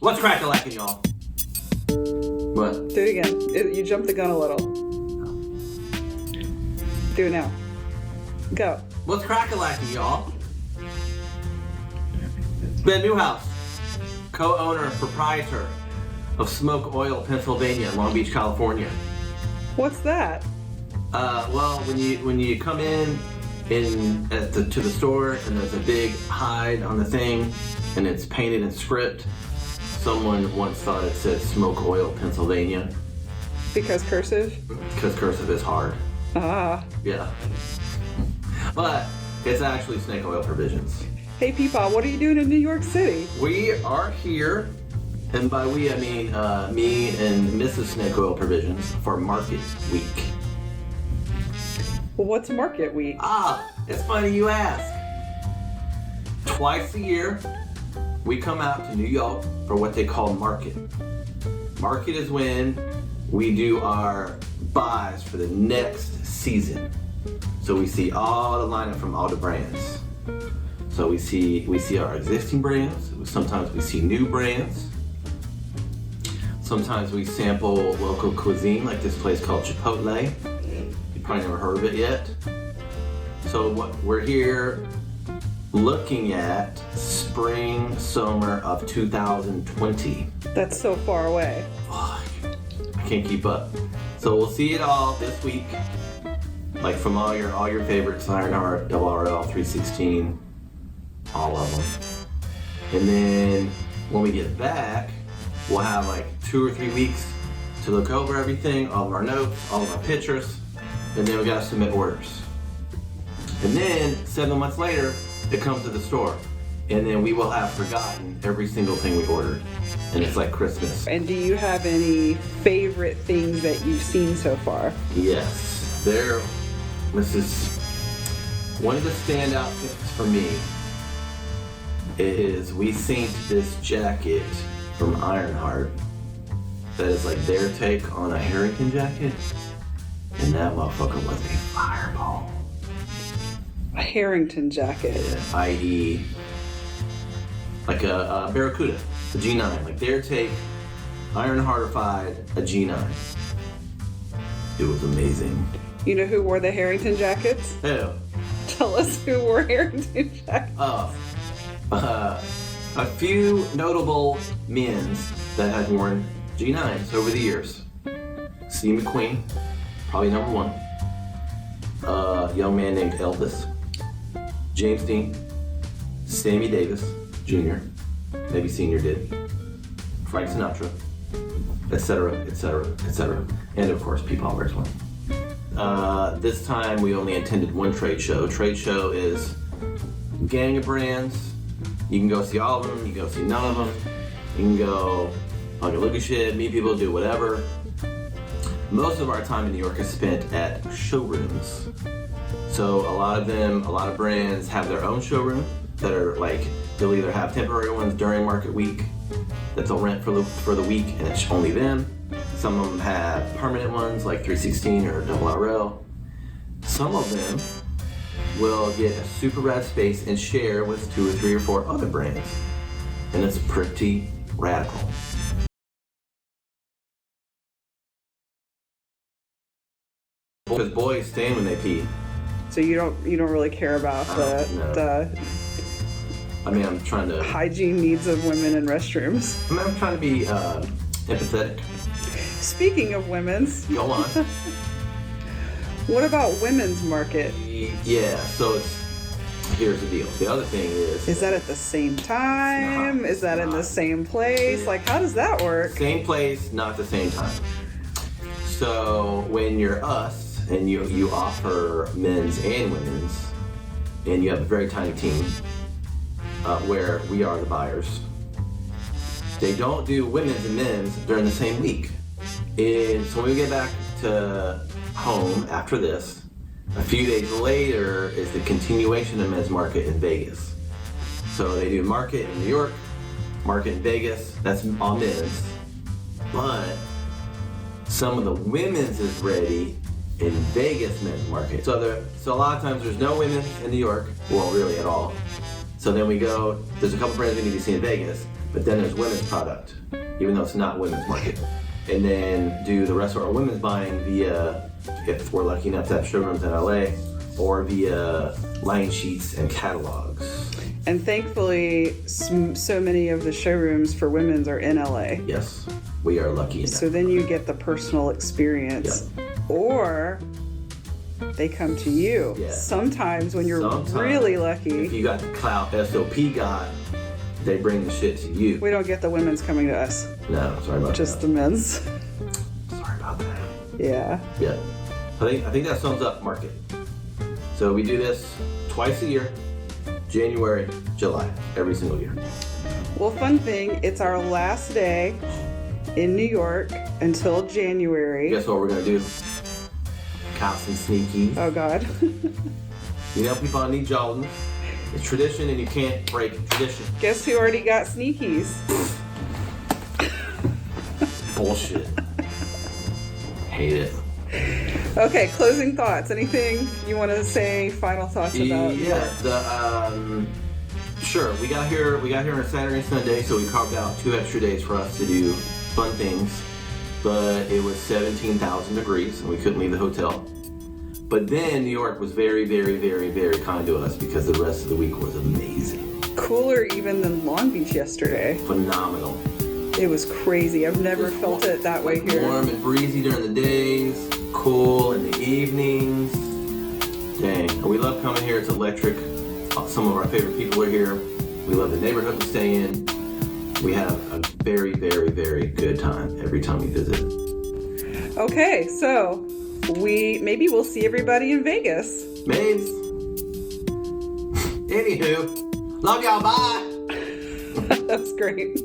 What's crack-a-lackin', y'all? What? Do it again. You jumped the gun a little. Do it now. Go. What's crack-a-lackin', y'all? Ben Neuhaus, co-owner and proprietor of Smoke Oil, Pennsylvania, in Long Beach, California. What's that? Well, when you come in to the store and there's a big hide on the thing and it's painted in script, someone once thought it said Smoke Oil, Pennsylvania. Because cursive? Because cursive is hard. Ah. Yeah. But it's actually Snake Oil Provisions. Hey, Peepaw, what are you doing in New York City? We are here, and by we I mean me and Mrs. Snake Oil Provisions, for Market Week. Well, what's Market Week? It's funny you ask. Twice a year, we come out to New York for what they call Market. Market is when we do our buys for the next season. So we see all the lineup from all the brands. So we see our existing brands. Sometimes we see new brands. Sometimes we sample local cuisine, like this place called Chipotle. You probably never heard of it yet. So we're here looking at spring, summer of 2020. That's so far away. Fuck, I can't keep up. So we'll see it all this week, like from all your favorites: Ironheart, RL, 316, all of them. And then when we get back, we'll have like 2 or 3 weeks to look over everything, all of our notes, all of our pictures, and then we gotta submit orders. And then 7 months later, it comes to the store, and then we will have forgotten every single thing we ordered, and it's like Christmas. And do you have any favorite things that you've seen so far? Yes, this is one of the standout things for me. Is we synced this jacket from Ironheart that is like their take on a Harrington jacket, and that motherfucker was a fireball. A Harrington jacket. Yeah, i.e. like a Barracuda, a G9, like their take, Ironheartified a G9. It was amazing. You know who wore the Harrington jackets? Who? Tell us who wore Harrington jackets. A few notable men's that have worn G9s over the years. Steve McQueen, probably number one. A young man named Elvis. James Dean. Sammy Davis Jr. Maybe Senior did. Frank Sinatra. Etc., etc., etc. And of course, Pete wears one. This time we only attended one trade show. Trade show is a gang of brands. You can go see all of them, you can go see none of them. You can go fucking look at shit, meet people, do whatever. Most of our time in New York is spent at showrooms. So a lot of brands have their own showroom that are like, they'll either have temporary ones during Market Week that they'll rent for the week and it's only them. Some of them have permanent ones like 316 or RL. Some of them will get a super rad space and share with 2 or 3 or 4 other brands. And it's pretty radical. Because boys stand when they pee. So you don't really care about the I'm trying to hygiene needs of women in restrooms. I'm trying to be empathetic. Speaking of women's, Go on. What about women's market? Yeah, so here's the deal. The other thing is that at the same time? Is that in the same place? Yeah. Like, how does that work? Same place, not the same time. So when you're us and you offer men's and women's, and you have a very tiny team where we are the buyers, they don't do women's and men's during the same week. And so when we get back to home after this, a few days later is the continuation of men's market in Vegas. So they do market in New York, market in Vegas, that's all men's. But some of the women's is ready in Vegas men's market. So a lot of times there's no women's in New York, well really at all. So then we go, there's a couple brands we need to see in Vegas, but then there's women's product, even though it's not women's market. And then do the rest of our women's buying via, if we're lucky enough to have showrooms in LA, or via line sheets and catalogs. And thankfully, so many of the showrooms for women's are in LA. Yes, we are lucky enough. So then you get the personal experience. Yep. Or they come to you. Yeah. Sometimes when you're really lucky. If you got the clout SOP got, they bring the shit to you. We don't get the women's coming to us. No, sorry about Just that. the men's. Sorry about that. Yeah. Yeah. I think that sums up market. So we do this twice a year, January, July, every single year. Well, fun thing, it's our last day in New York until January. Guess what we're gonna do? Count some sneakies. Oh God. You know people need Jordans. It's tradition and you can't break tradition. Guess who already got sneakies? Bullshit. Hate it. Okay, closing thoughts. Anything you want to say? Final thoughts about? Yeah. Sure. We got here on Saturday and Sunday, so we carved out 2 extra days for us to do fun things. But it was 17,000 degrees and we couldn't leave the hotel. But then New York was very, very, very, very kind to us because the rest of the week was amazing. Cooler even than Long Beach yesterday. Phenomenal. It was crazy. I've never felt it that way here. Warm and breezy during the days, cool in the evenings. Dang. And we love coming here. It's electric. Some of our favorite people are here. We love the neighborhood we stay in. We have a very, very, very good time every time we visit. Okay, so maybe we'll see everybody in Vegas. Babes. Anywho, love y'all. Bye. That's great.